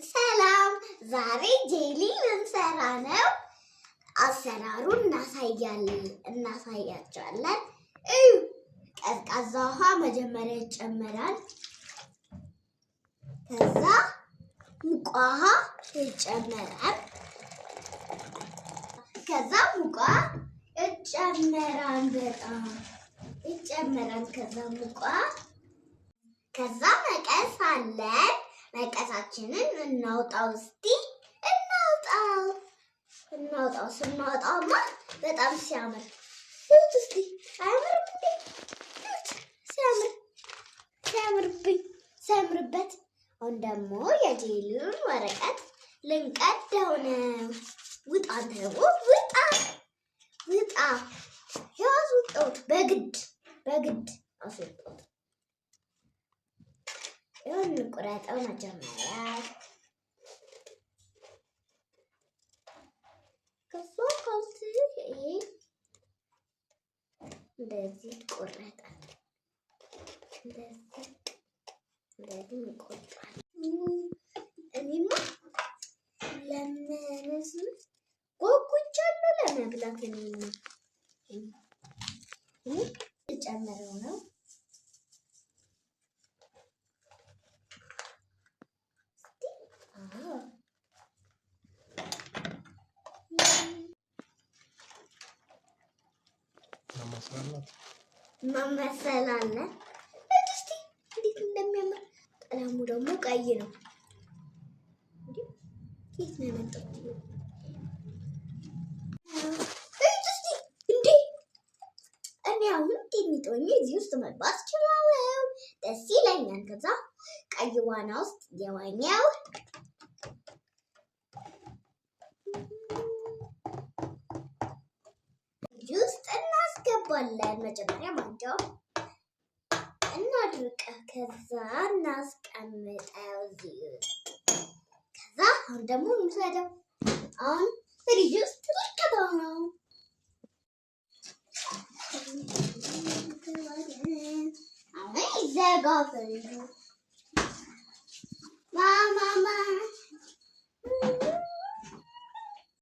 ሰላም ዛሬ ጄሊ ልንሰራ ነው። አሰራሩን እናሳያቸዋለን። ቀዝቃዛ ውሃ መጀመሪያ ይጨመራል። ከዛ ሙቅ ውሃ ይጨመራል። ከዛ ሙቅ ውሃ ይጨመራል። በጣም ይጨመራል። ከዛ ሙቅ ውሃ ከዛ መቀስ አለን። መቀሳችንን እናውጣው። እስቲ እናውጣው። ስናወጣውማ በጣም ሲያምር እስቲ አያምርም እንዴ? ሲያምርበት። አሁን ደግሞ የጄሊውን ወረቀት ልንቀደው ነው። ውጣ አንተ ውጣ። ያስወጣሁት በግድ አስወጣሁት። ይሁን ቁረጠው መጀመሪያ። ከዛ ይሄ እንደዚህ ቆረጣል። እንደዚህ ይቆርጣል። እኔማ ለምንስ ጓጉቻለሁ ለመብላት። ጨምረው ነው መመሰል አለ። እስቲ እንዴት እንደሚያምር ቀለሙ ደግሞ ቀይ ነው። እንዴት ነው የመጣው? እስቲ እንዴ እኔ አሁን ጤንጦኝ እዚህ ውስጥ መግባት እችላለሁ። ደስ ይለኛል። ከዛ ቀይ ዋና ውስጥ የዋኛው ውስጥ እናስገባለን። መጀመሪያ ማንኪያው እናድርቅ። ከዛ እናስቀምጠው እዚህ ውስጥ። ከዛ አሁን ደግሞ እንውሰደው። አሁን ፍሪጅ ውስጥ ልከተው ነው። አሁን ይዘጋ ፍሪጁ። ማማ